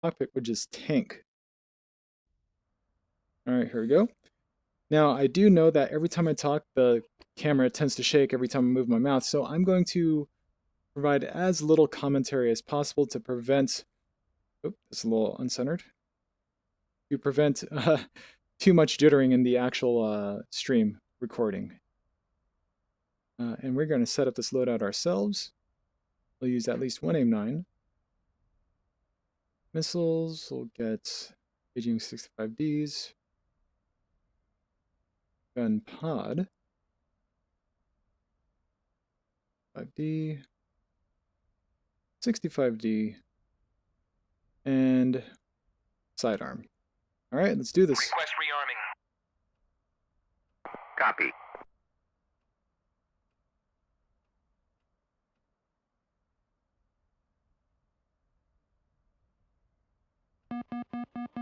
cockpit would just tank. Alright, here we go. Now, I do know that every time I talk, the camera tends to shake every time I move my mouth, so I'm going to provide as little commentary as possible to prevent... Oop, it's a little uncentered. To prevent too much jittering in the actual stream recording. And we're going to set up this loadout ourselves. We'll use at least one AIM-9. Missiles, we'll get Beijing 65Ds. Gun pod. 5D. 65D. And sidearm. Alright, let's do this. Request rearming. Copy.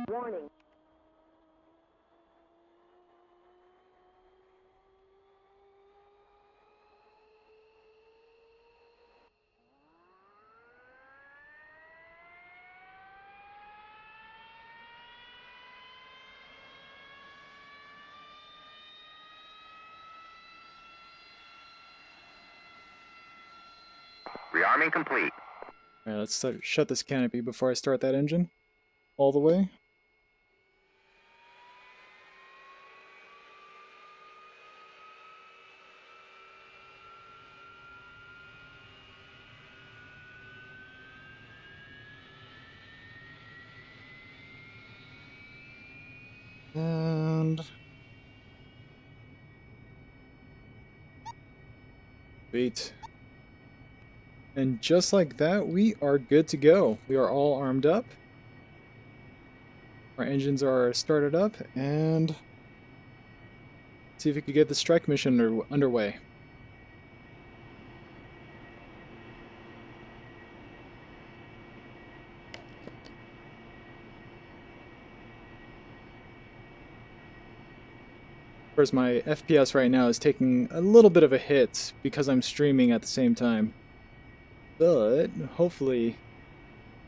Warning. Rearming complete. Alright, let's shut this canopy before I start that engine. All the way. And... wait. And just like that, we are good to go. We are all armed up. Our engines are started up, and... see if we could get the strike mission underway. Of course, my FPS right now is taking a little bit of a hit because I'm streaming at the same time. But hopefully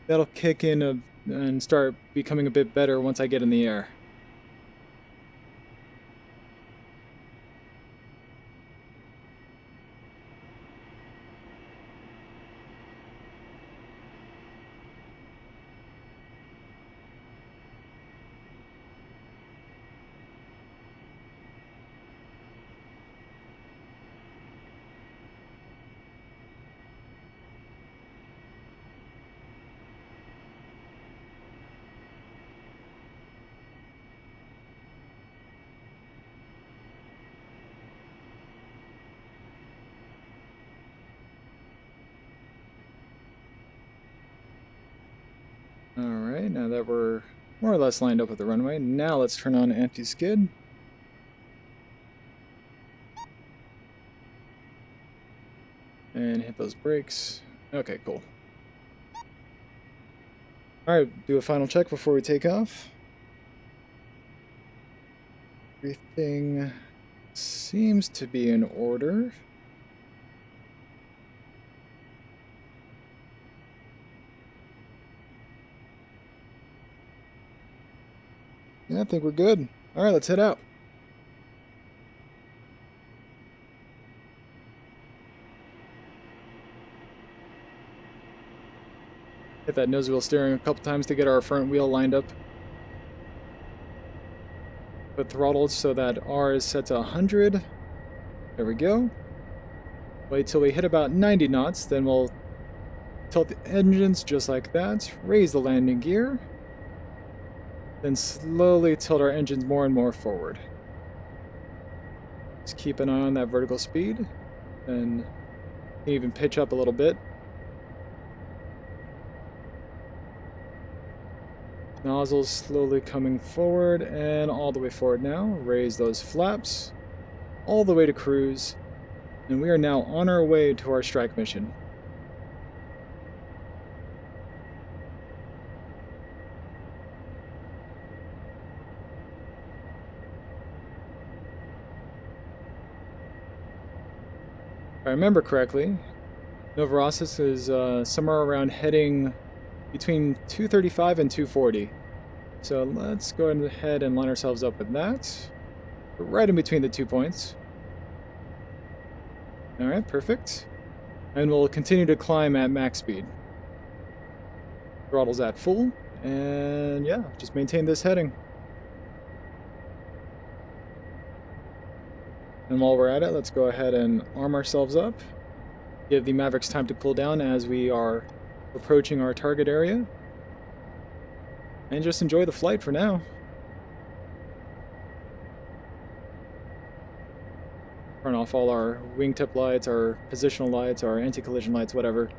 that'll kick in and start becoming a bit better once I get in the air. Alright, now that we're more or less lined up with the runway, now let's turn on anti-skid. And hit those brakes. Okay, cool. Alright, do a final check before we take off. Everything seems to be in order. Yeah, I think we're good. Alright, let's head out. Hit that nose wheel steering a couple times to get our front wheel lined up. Put throttled so that R is set to 100. There we go. Wait till we hit about 90 knots, then we'll tilt the engines just like that, raise the landing gear, then slowly tilt our engines more and more forward. Just keep an eye on that vertical speed, and even pitch up a little bit. Nozzles slowly coming forward and all the way forward now. Raise those flaps all the way to cruise, and we are now on our way to our strike mission. If I remember correctly, Novorossiysk is somewhere around heading between 235 and 240. So let's go ahead and line ourselves up with that. We're right in between the 2 points. Alright, perfect. And we'll continue to climb at max speed. Throttle's at full, and yeah, just maintain this heading. And while we're at it, let's go ahead and arm ourselves up. Give the Mavericks time to cool down as we are approaching our target area. And just enjoy the flight for now. Turn off all our wingtip lights, our positional lights, our anti-collision lights, whatever.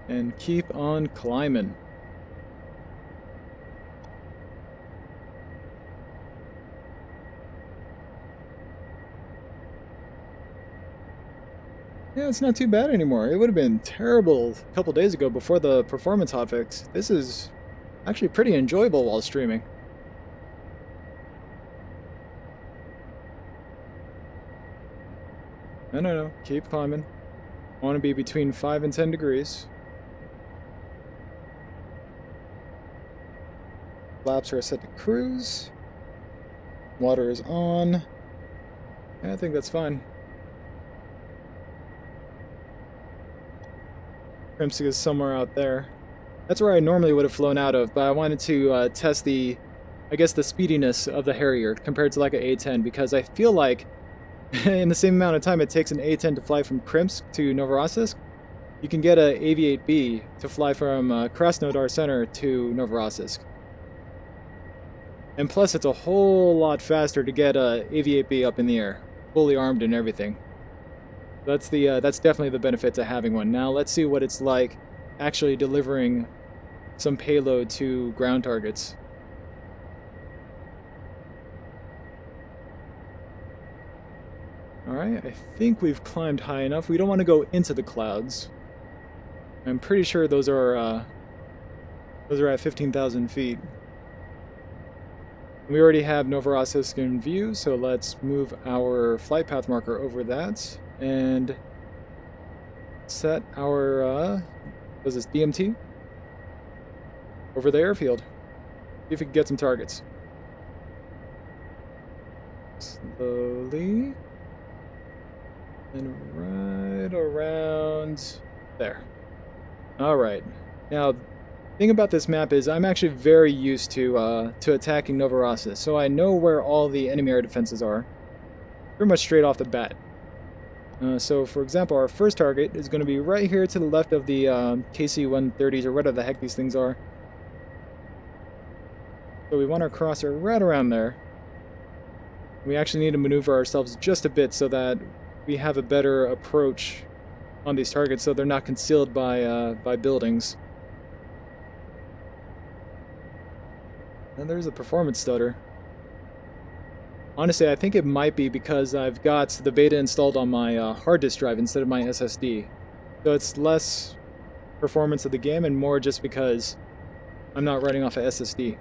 And keep on climbing. Yeah, it's not too bad anymore. It would have been terrible a couple days ago before the performance hotfix. This is actually pretty enjoyable while streaming. No, keep climbing. I want to be between 5 and 10 degrees. Flaps are set to cruise. Water is on. I think that's fine. Krimsk is somewhere out there. That's where I normally would have flown out of, but I wanted to test the, I guess, the speediness of the Harrier compared to like an A-10, because I feel like in the same amount of time it takes an A-10 to fly from Krimsk to Novorossiysk, you can get a AV-8B to fly from Krasnodar Center to Novorossiysk. And plus, it's a whole lot faster to get a AV-8B up in the air, fully armed and everything. That's definitely the benefit to having one. Now let's see what it's like actually delivering some payload to ground targets. Alright, I think we've climbed high enough. We don't want to go into the clouds. I'm pretty sure those are at 15,000 feet. We already have Novorossiysk in view, so let's move our flight path marker over that and set our what is this, DMT over the airfield. See if we can get some targets. Slowly. And right around there. Alright. Now, the thing about this map is I'm actually very used to attacking Novorossiysk, so I know where all the enemy air defenses are. Pretty much straight off the bat. So, for example, our first target is going to be right here to the left of the KC-130s, or whatever the heck these things are. So we want our crosser right around there. We actually need to maneuver ourselves just a bit so that we have a better approach on these targets, so they're not concealed by buildings. And there's a performance stutter. Honestly, I think it might be because I've got the beta installed on my hard disk drive instead of my SSD. So it's less performance of the game and more just because I'm not running off a SSD.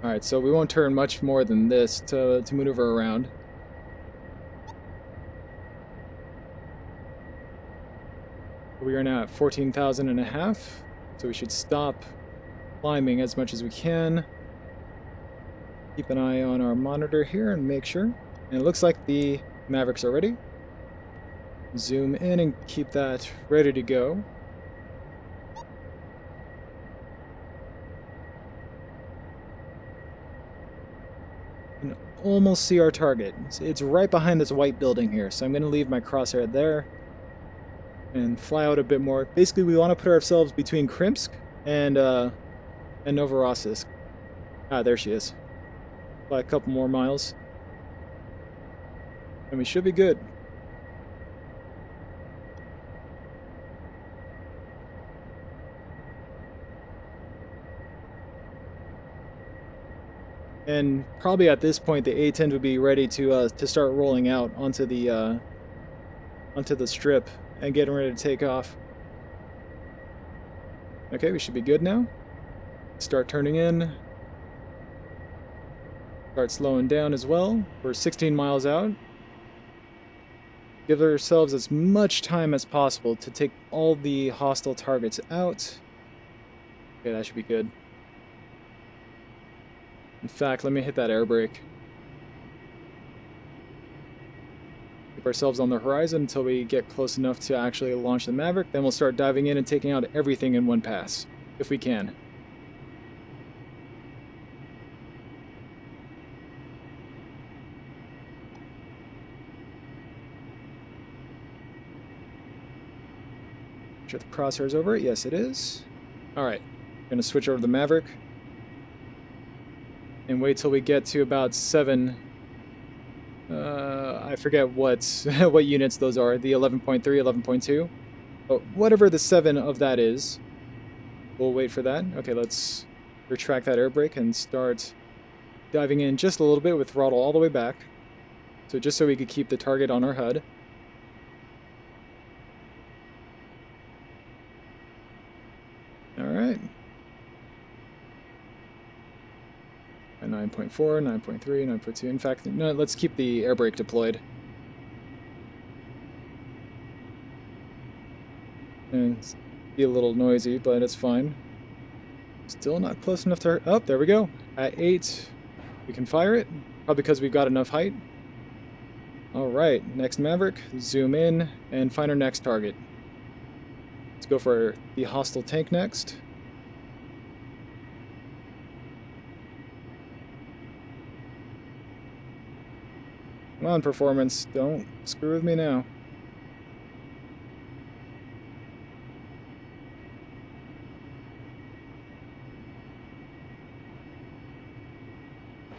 Alright, so we won't turn much more than this to maneuver around. We are now at 14,000 and a half, so we should stop climbing as much as we can. Keep an eye on our monitor here and make sure. And it looks like the Mavericks are ready. Zoom in and keep that ready to go. You can almost see our target. It's right behind this white building here, so I'm going to leave my crosshair there and fly out a bit more. Basically, we want to put ourselves between Krimsk and Novorossiysk. Ah, there she is. Fly a couple more miles. And we should be good. And probably at this point, the A-10 would be ready to start rolling out onto the strip and getting ready to take off. Okay, we should be good now. Start turning in. Start slowing down as well. We're 16 miles out. give ourselves as much time as possible to take all the hostile targets out. Okay, that should be good. In fact, let me hit that air brake. Keep ourselves on the horizon until we get close enough to actually launch the Maverick. Then we'll start diving in and taking out everything in one pass, if we can. Sure the crosshair's over it. Yes, it is. Alright, gonna switch over to the Maverick. And wait till we get to about 7. I forget what what units those are. The 11.3, 11.2. But whatever the 7 of that is, we'll wait for that. Okay, let's retract that air brake and start diving in just a little bit with throttle all the way back. So just so we could keep the target on our HUD. Alright. 9.4, 9.3, 9.2. In fact, no, let's keep the air brake deployed. And it's be a little noisy, but it's fine. Still not close enough to... Oh, there we go. At 8, we can fire it. Probably because we've got enough height. Alright, next Maverick. Zoom in and find our next target. Let's go for the hostile tank next. Come on, performance. Don't screw with me now.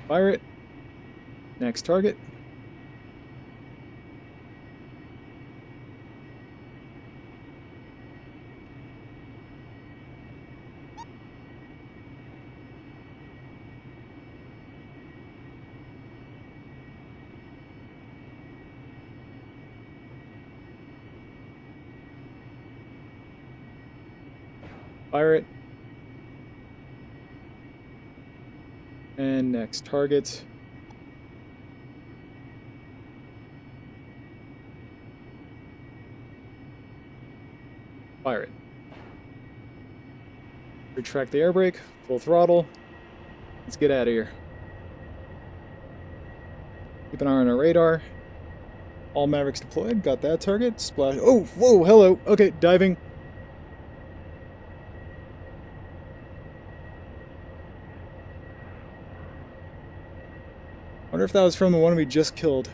Fire it. Next target. Fire it. And next target. Fire it. Retract the air brake, full throttle. Let's get out of here. Keep an eye on our radar. All Mavericks deployed. Got that target. Splash. Oh, whoa, hello. Okay, diving. Wonder if that was from the one we just killed.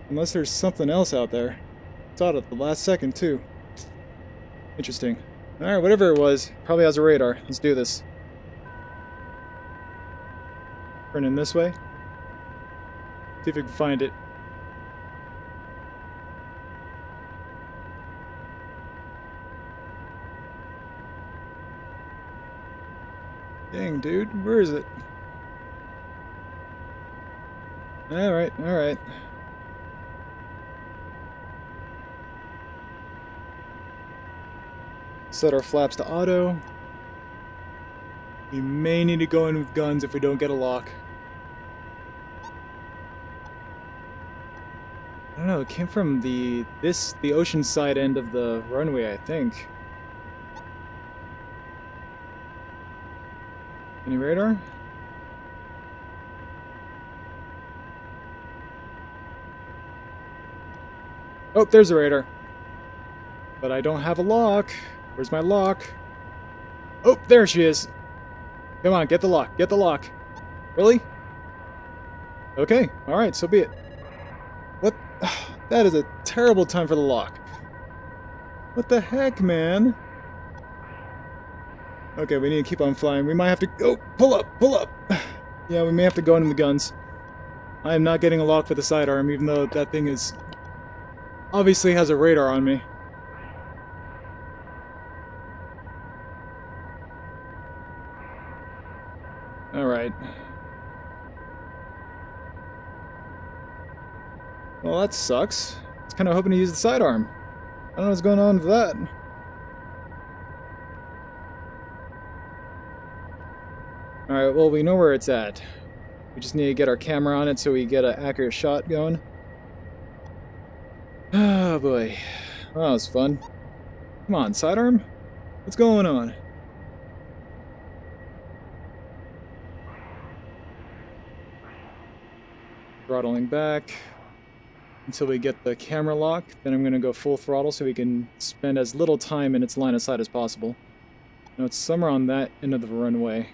Unless there's something else out there. Thought at the last second, too. Interesting. Alright, whatever it was, probably has a radar. Let's do this. Turn in this way. See if we can find it. Dang, dude, where is it? Alright, alright. Set our flaps to auto. We may need to go in with guns if we don't get a lock. I don't know, it came from the ocean side end of the runway, I think. Any radar? Oh, there's a radar. But I don't have a lock. Where's my lock? Oh, there she is. Come on, get the lock. Get the lock. Really? Okay, alright, so be it. What? That is a terrible time for the lock. What the heck, man? Okay, we need to keep on flying. We might have to... Oh, pull up, pull up. Yeah, we may have to go into the guns. I am not getting a lock with the sidearm, even though that thing is... obviously has a radar on me. Alright. Well, that sucks. I was kind of hoping to use the sidearm. I don't know what's going on with that. Alright, well, we know where it's at. We just need to get our camera on it so we get an accurate shot going. Oh boy. Well, that was fun. Come on, sidearm? What's going on? Throttling back until we get the camera lock. Then I'm going to go full throttle so we can spend as little time in its line of sight as possible. Now it's somewhere on that end of the runway.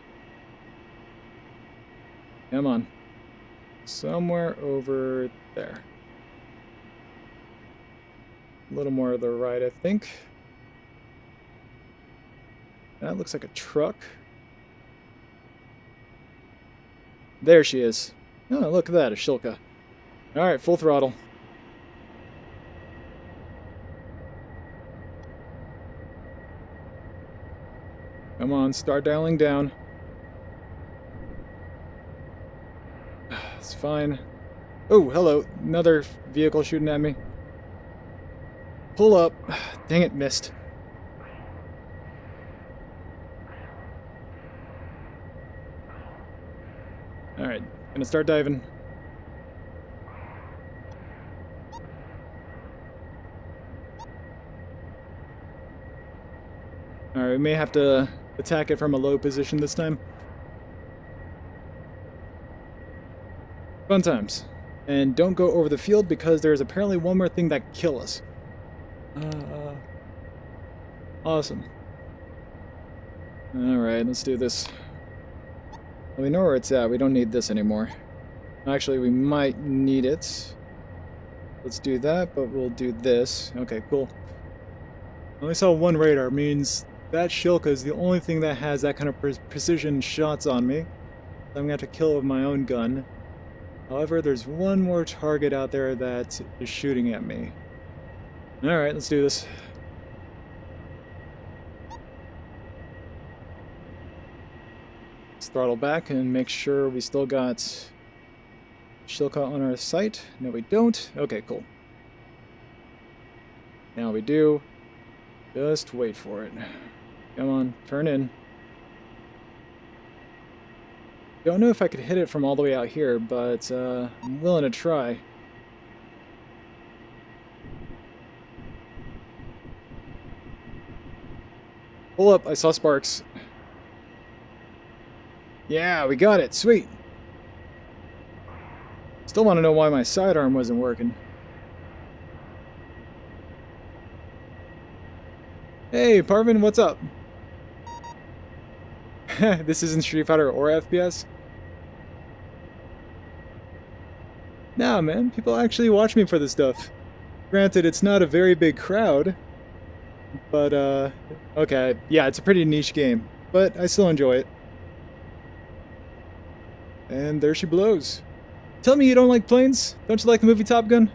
Come on. Somewhere over there. A little more to the right, I think. That looks like a truck. There she is. Oh, look at that, a Shilka. Alright, full throttle. Come on, start dialing down. It's fine. Oh, hello. Another vehicle shooting at me. Pull up. Dang it, missed. Alright, gonna start diving. Alright, we may have to attack it from a low position this time. Fun times. And don't go over the field because there's apparently one more thing that can kill us. Awesome. Alright, let's do this. Well, we know where it's at. We don't need this anymore. Actually, we might need it. Let's do that, but we'll do this. Okay, cool. I only saw one radar, means that Shilka is the only thing that has that kind of precision shots on me. I'm going to have to kill with my own gun. However, there's one more target out there that is shooting at me. Alright, let's do this. Let's throttle back and make sure we still got Shilka on our sight. No, we don't. Okay, cool. Now we do. Just wait for it. Come on, turn in. Don't know if I could hit it from all the way out here, but I'm willing to try. Pull up, I saw sparks. Yeah, we got it, sweet. Still want to know why my sidearm wasn't working. Hey, Parvin, what's up? This isn't Street Fighter or FPS? Nah, man, people actually watch me for this stuff. Granted, it's not a very big crowd, but, okay, yeah, it's a pretty niche game, but I still enjoy it. And there she blows. Tell me you don't like planes? Don't you like the movie Top Gun?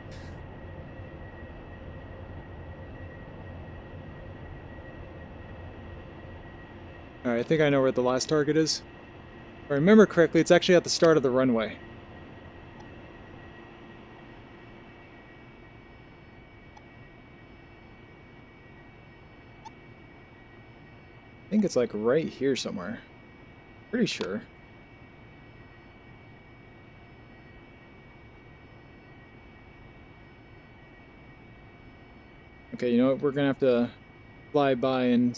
Alright, I think I know where the last target is. If I remember correctly, it's actually at the start of the runway. I think it's like right here somewhere. Pretty sure. Okay, you know what? We're gonna have to fly by and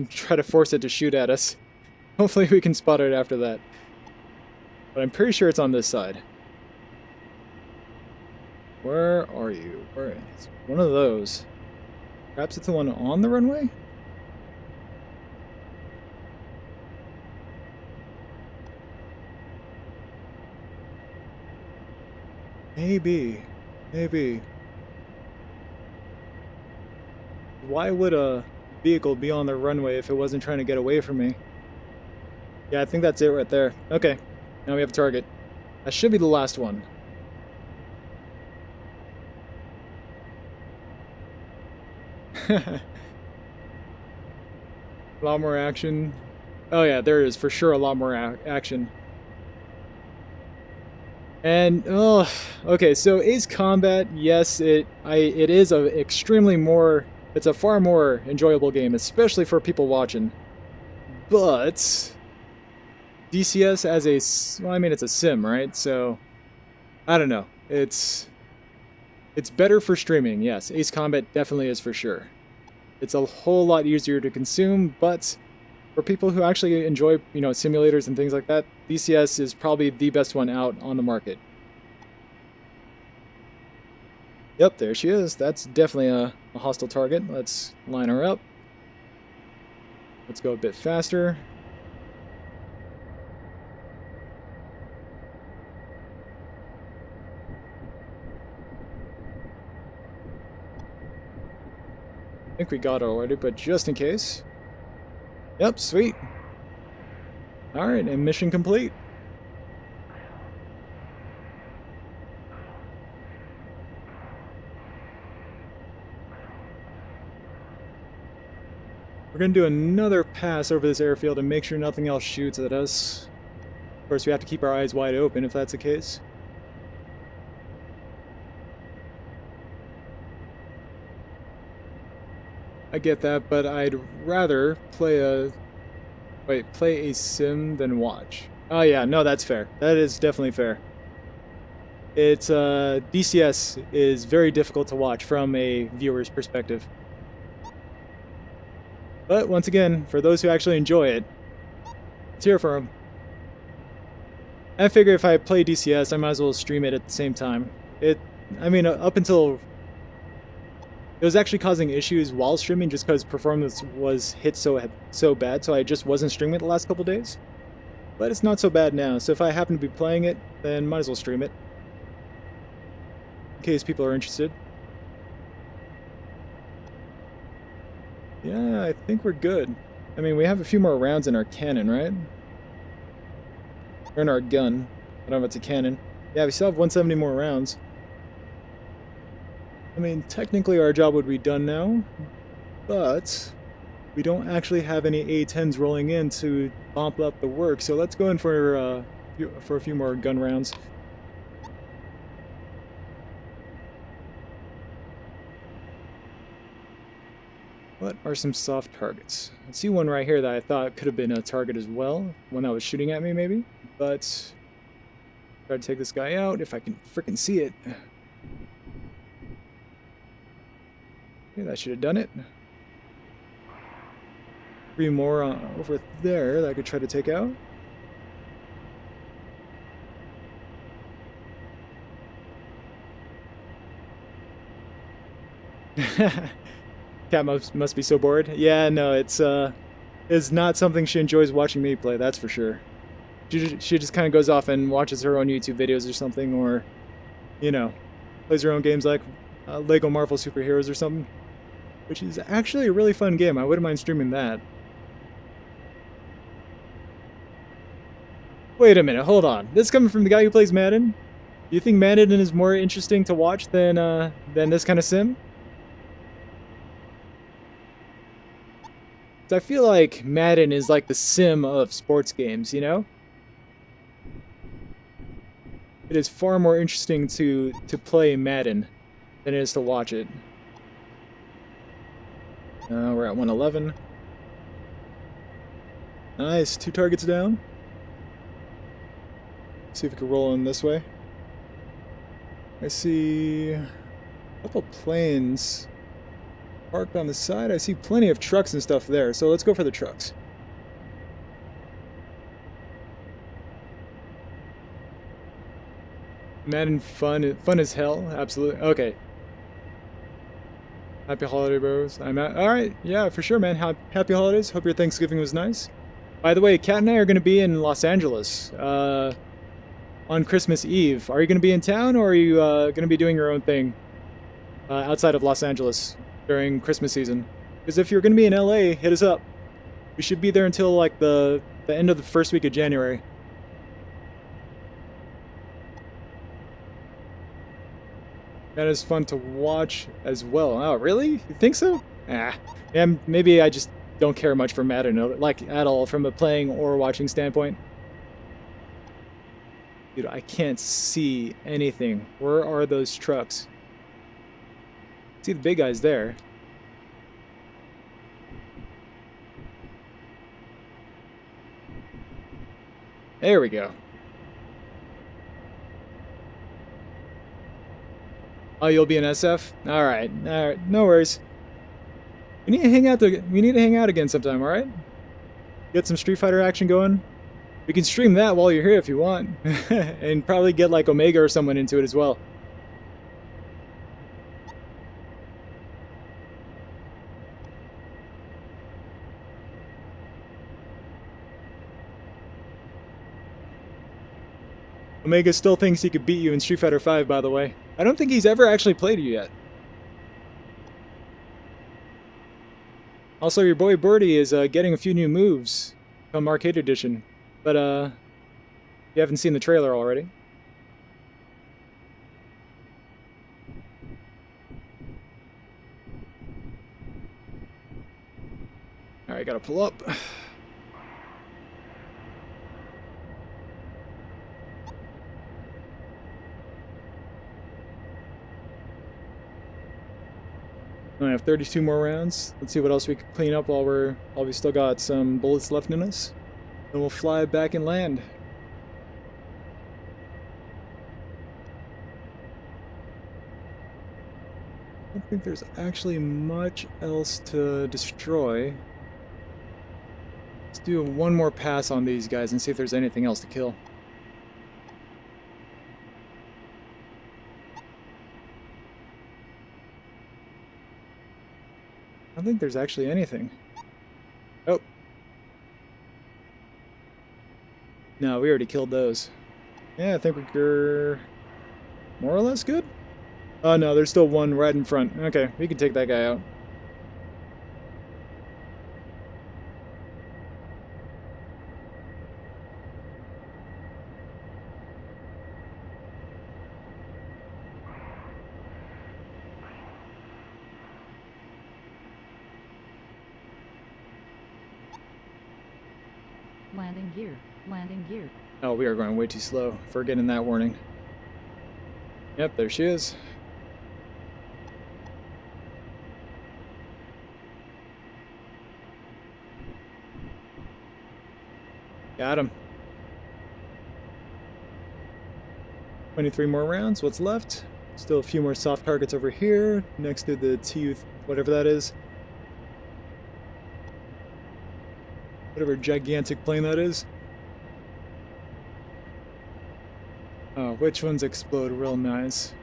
try to force it to shoot at us. Hopefully we can spot it after that. But I'm pretty sure it's on this side. Where are you? Where is one of those? Perhaps it's the one on the runway? Maybe. Maybe. Why would a vehicle be on the runway if it wasn't trying to get away from me? Yeah, I think that's it right there. Okay, now we have a target. That should be the last one. A lot more action. Oh yeah, there is for sure a lot more action. And okay, so Ace Combat, yes, it is a extremely more. It's a far more enjoyable game, especially for people watching. But DCS as well, I mean, it's a sim, right? So I don't know. It's It's better for streaming, yes. Ace Combat definitely is for sure. It's a whole lot easier to consume, but for people who actually enjoy, simulators and things like that, DCS is probably the best one out on the market. Yep, there she is. That's definitely a hostile target. Let's line her up. Let's go a bit faster. I think we got it already, but just in case. Yep, sweet. Alright, and mission complete. We're going to do another pass over this airfield and make sure nothing else shoots at us. Of course, we have to keep our eyes wide open if that's the case. I get that, but I'd rather play a sim than watch. Oh yeah, no, that's fair. That is definitely fair. It's DCS is very difficult to watch from a viewer's perspective. But once again, for those who actually enjoy it, it's here for them. I figure if I play DCS, I might as well stream it at the same time. Up until it was actually causing issues while streaming just because performance was hit so bad, so I just wasn't streaming it the last couple days. But it's not so bad now, so if I happen to be playing it, then might as well stream it. In case people are interested. Yeah, I think we're good. I mean, we have a few more rounds in our cannon, right? Or in our gun. I don't know if it's a cannon. Yeah, we still have 170 more rounds. I mean, technically our job would be done now, but we don't actually have any A-10s rolling in to bump up the work, so let's go in for a few more gun rounds. What are some soft targets? I see one right here that I thought could have been a target as well, one that was shooting at me maybe, but try to take this guy out if I can frickin' see it. Okay, that should have done it. 3 more over there that I could try to take out. Cat must be so bored. Yeah, no, it's not something she enjoys watching me play, that's for sure. She just kind of goes off and watches her own YouTube videos or something, or, plays her own games like Lego Marvel Superheroes or something. Which is actually a really fun game. I wouldn't mind streaming that. Wait a minute, hold on. This is coming from the guy who plays Madden? Do you think Madden is more interesting to watch than this kind of sim? I feel like Madden is like the sim of sports games, you know? It is far more interesting to play Madden than it is to watch it. We're at 111. Nice, 2 targets down. See if we can roll in this way. I see a couple planes parked on the side. I see plenty of trucks and stuff there, so let's go for the trucks. Madden fun as hell, absolutely. Okay. Happy holiday, bros. Alright, yeah, for sure, man. Happy holidays. Hope your Thanksgiving was nice. By the way, Kat and I are going to be in Los Angeles on Christmas Eve. Are you going to be in town, or are you going to be doing your own thing outside of Los Angeles during Christmas season? Because if you're going to be in LA, hit us up. We should be there until like the end of the first week of January. That is fun to watch as well. Oh, really? You think so? Ah, yeah, maybe I just don't care much for Madden, like at all, from a playing or watching standpoint. Dude, I can't see anything. Where are those trucks? See the big guys there. There we go. Oh, you'll be an SF? Alright, alright, no worries. We need to hang out again sometime, alright? Get some Street Fighter action going. We can stream that while you're here if you want. And probably get like Omega or someone into it as well. Omega still thinks he could beat you in Street Fighter V, by the way. I don't think he's ever actually played you yet. Also, your boy Birdie is getting a few new moves from Arcade Edition. But, you haven't seen the trailer already. Alright, gotta pull up. I have 32 more rounds. Let's see what else we can clean up while we still got some bullets left in us. Then we'll fly back and land. I don't think there's actually much else to destroy. Let's do one more pass on these guys and see if there's anything else to kill. I don't think there's actually anything. Oh. No, we already killed those. Yeah, I think we're more or less good. Oh no, there's still one right in front. Okay, we can take that guy out. Landing gear. Landing gear. Oh, we are going way too slow for getting that warning. Yep, there she is. Got him. 23 more rounds. What's left? Still a few more soft targets over here, next to the TU, whatever that is. Whatever gigantic plane that is. Oh, which ones explode real nice?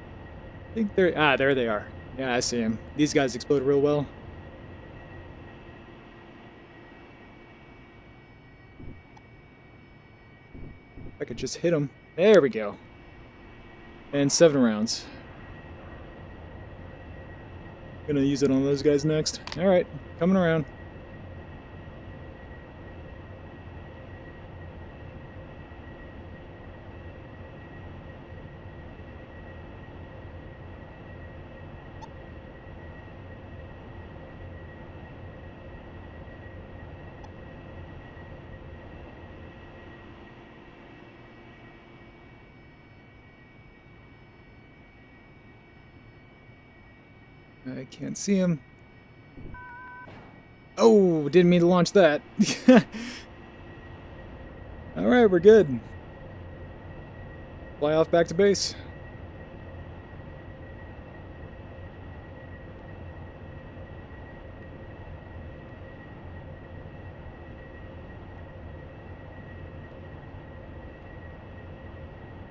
I think they're... Ah, there they are. Yeah, I see them. These guys explode real well. If I could just hit them. There we go. And 7 rounds. Gonna use it on those guys next. Alright, coming around. I can't see him. Oh, didn't mean to launch that. Alright, we're good. Fly off back to base.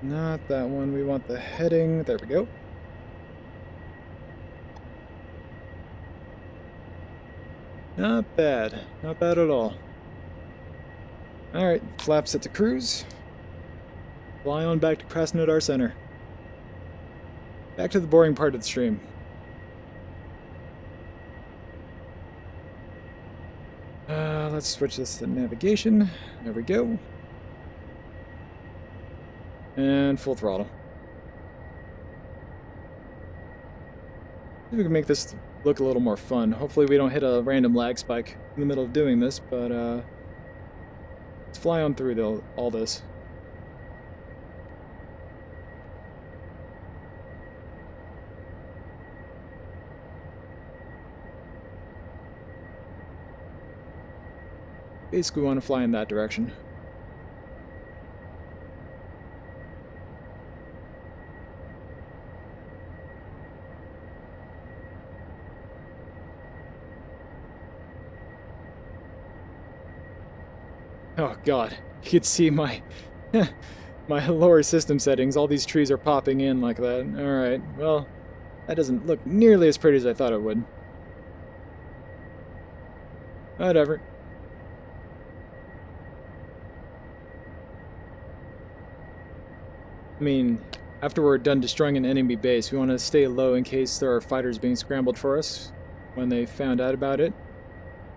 Not that one. We want the heading. There we go. Not bad. Not bad at all. Alright, flaps set to cruise. Fly on back to Krasnodar Center. Back to the boring part of the stream. Let's switch this to navigation. There we go. And full throttle. See if we can make this look a little more fun. Hopefully we don't hit a random lag spike in the middle of doing this, but let's fly on through all this. Basically we want to fly in that direction. Oh god, you could see my my lower system settings. All these trees are popping in like that. Alright, well, that doesn't look nearly as pretty as I thought it would. Whatever. I mean, after we're done destroying an enemy base, we want to stay low in case there are fighters being scrambled for us when they found out about it.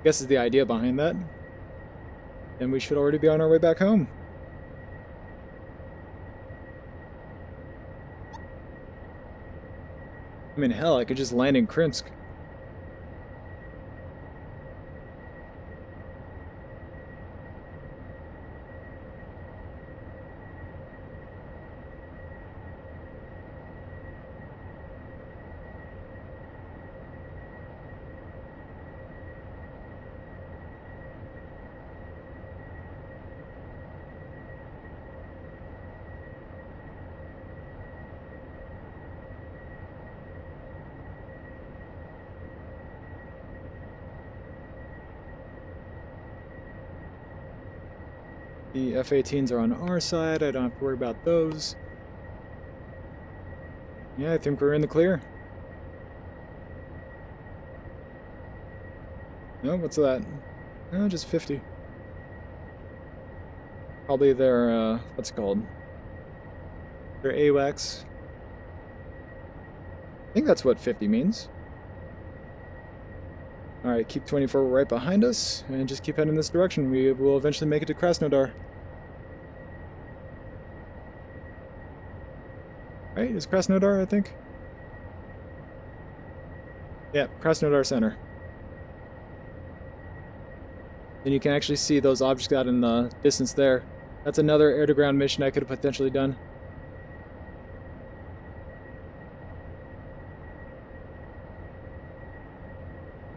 I guess is the idea behind that. And we should already be on our way back home. I mean, hell, I could just land in Krimsk. The F-18s are on our side. I don't have to worry about those. Yeah, I think we're in the clear. No, what's that? No, just 50. Probably their, what's it called? Their AWACS. I think that's what 50 means. Alright, keep 24 right behind us, and just keep heading this direction. We will eventually make it to Krasnodar. Right, it's Krasnodar, I think? Yeah, Krasnodar Center. And you can actually see those objects out in the distance there. That's another air-to-ground mission I could have potentially done.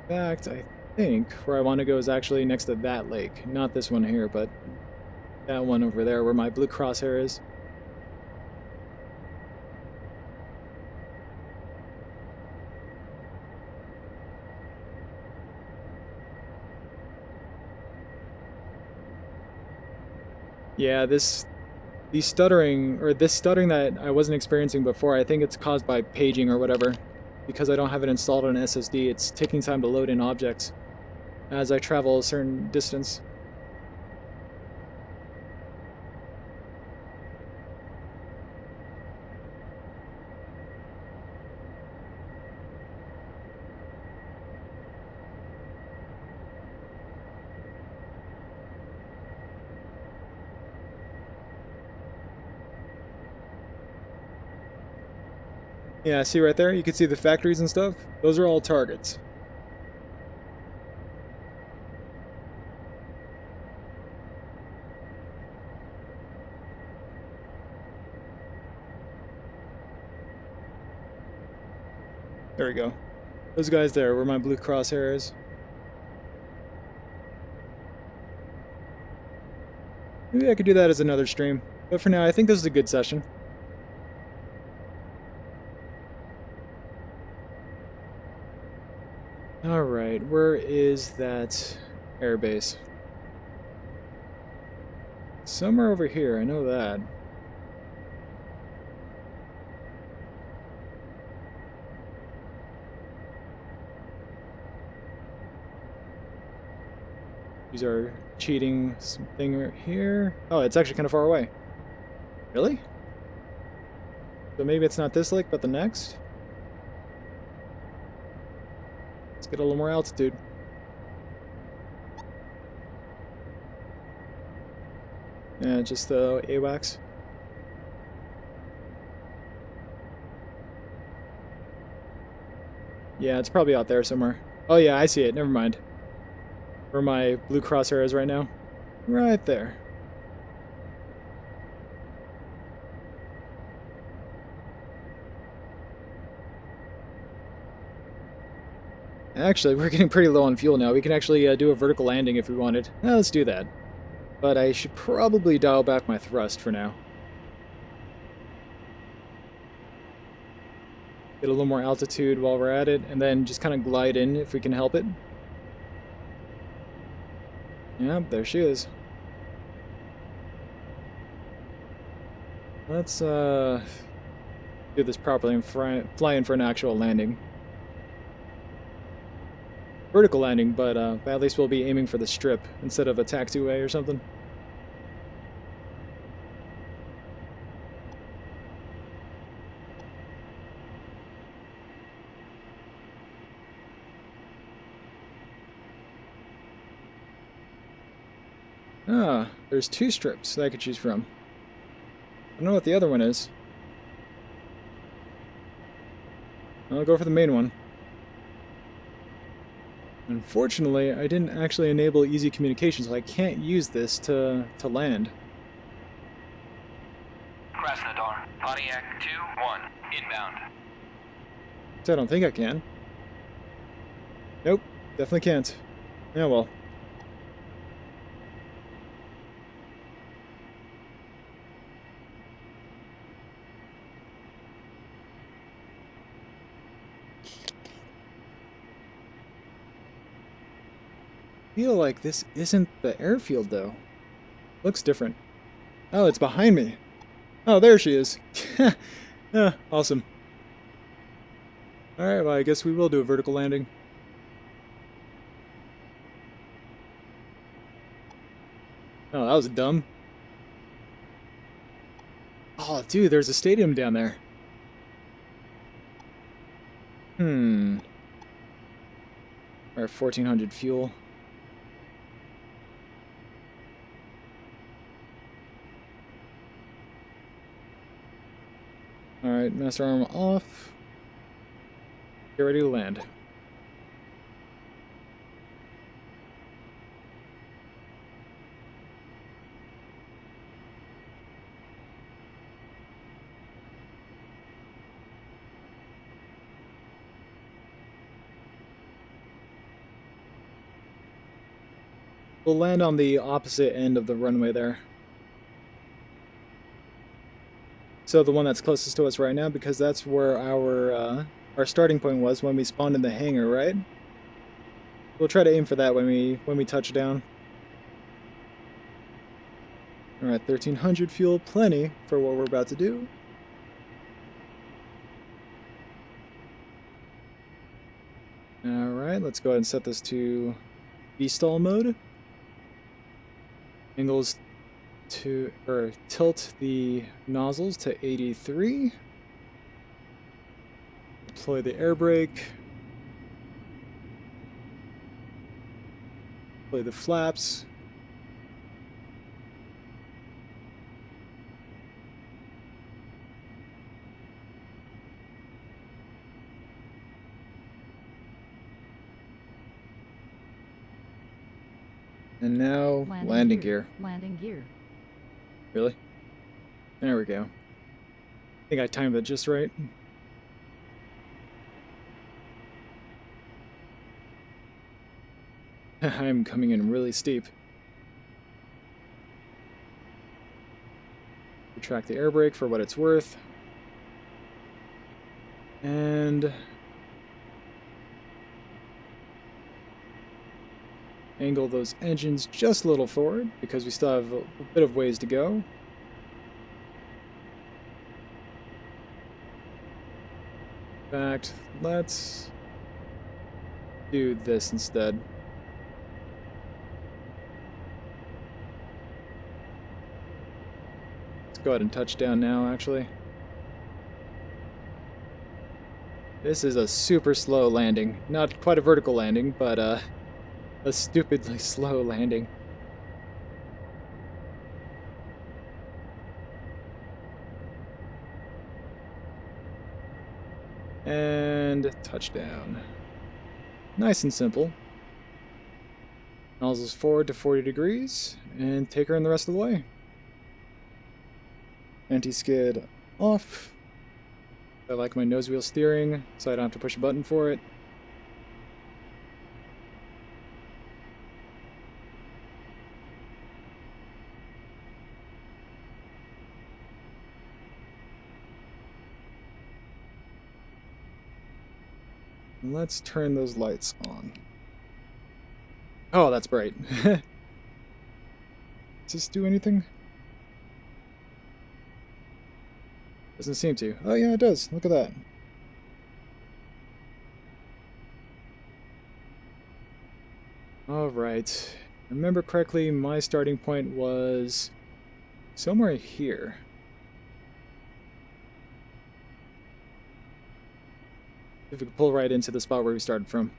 In fact, I think where I want to go is actually next to that lake. Not this one here, but that one over there where my blue crosshair is. Yeah, this stuttering that I wasn't experiencing before, I think it's caused by paging or whatever. Because I don't have it installed on an SSD, it's taking time to load in objects as I travel a certain distance. Yeah, see right there? You can see the factories and stuff? Those are all targets. There we go. Those guys there were my blue crosshairs. Maybe I could do that as another stream. But for now, I think this is a good session. Alright, where is that airbase? Somewhere over here, I know that. These are cheating thing right here. Oh, it's actually kind of far away. Really? So maybe it's not this lake, but the next? Let's get a little more altitude. Yeah, just the AWACS. Yeah, it's probably out there somewhere. Oh yeah, I see it. Never mind. Where my blue crosshair is right now. Right there. Actually, we're getting pretty low on fuel now. We can actually do a vertical landing if we wanted. Let's do that. But I should probably dial back my thrust for now. Get a little more altitude while we're at it, and then just kind of glide in if we can help it. Yeah, there she is. Let's do this properly and fly in for an actual landing. Vertical landing, but at least we'll be aiming for the strip instead of a taxiway or something. Ah, there's two strips that I could choose from. I don't know what the other one is. I'll go for the main one. Unfortunately, I didn't actually enable easy communication, so I can't use this to land. Krasnodar, Pontiac 2-1, inbound. So I don't think I can. Nope, definitely can't. Yeah, well. I feel like this isn't the airfield, though. Looks different. Oh, it's behind me. Oh, there she is. Yeah, awesome. Alright, well, I guess we will do a vertical landing. Oh, that was dumb. Oh, dude, there's a stadium down there. Alright, 1400 fuel. Alright, master arm off. Get ready to land. We'll land on the opposite end of the runway there. So the one that's closest to us right now, because that's where our starting point was when we spawned in the hangar, right? We'll try to aim for that when we touch down. Alright, 1300 fuel, plenty for what we're about to do. Alright, let's go ahead and set this to V-stall mode. Angles to, or tilt the nozzles to 83. Deploy the air brake. Deploy the flaps. And now landing gear. Landing gear. Really? There we go. I think I timed it just right. I'm coming in really steep. Retract the air brake for what it's worth. And angle those engines just a little forward because we still have a bit of ways to go. In fact, let's do this instead. Let's go ahead and touch down now, actually. This is a super slow landing. Not quite a vertical landing, but a stupidly slow landing. And touchdown. Nice and simple. Nozzles forward to 40 degrees, and take her in the rest of the way. Anti-skid off. I like my nose wheel steering, so I don't have to push a button for it. Let's turn those lights on. Oh, that's bright. Does this do anything? Doesn't seem to. Oh yeah, it does. Look at that. Alright. If I remember correctly, my starting point was somewhere here. If we could pull right into the spot where we started from.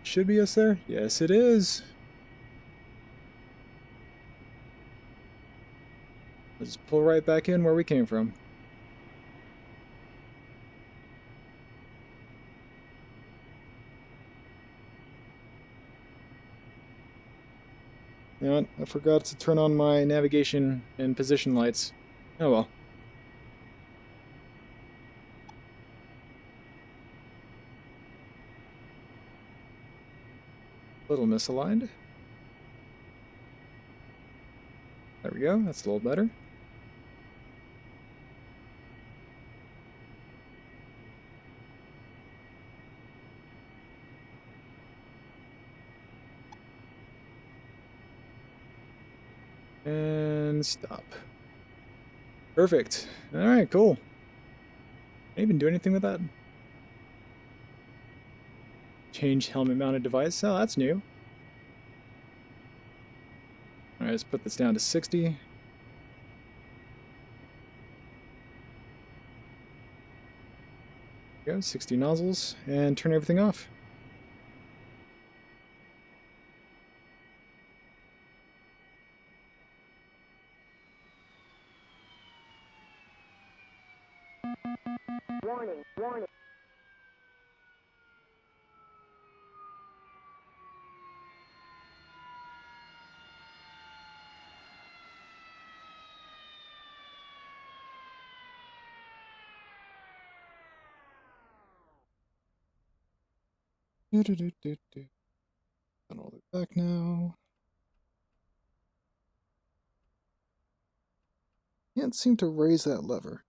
Should be us there? Yes, it is. Let's pull right back in where we came from. You know what? I forgot to turn on my navigation and position lights. Oh well. A little misaligned. There we go. That's a little better. And stop. Perfect. Alright, cool. Can I even do anything with that? Change helmet mounted device. Oh, that's new. Alright, let's put this down to 60. There we go, 60 nozzles. And turn everything off. Warning, warning. Done all the way back now. Can't seem to raise that lever.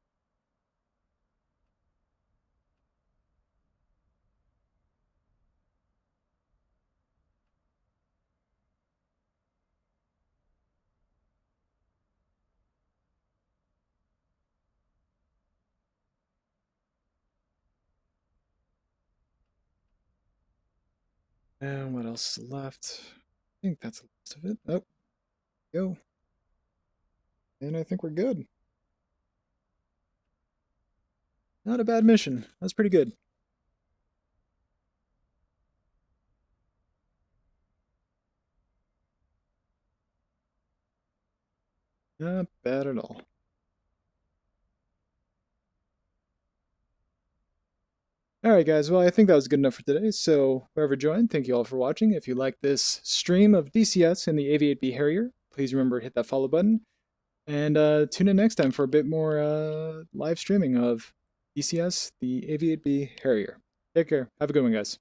And what else is left? I think that's the last of it. Oh, go. And I think we're good. Not a bad mission. That's pretty good. Not bad at all. Alright guys, well I think that was good enough for today, so whoever joined, thank you all for watching. If you like this stream of DCS and the AV-8B Harrier, please remember to hit that follow button. And tune in next time for a bit more live streaming of DCS, the AV-8B Harrier. Take care. Have a good one, guys.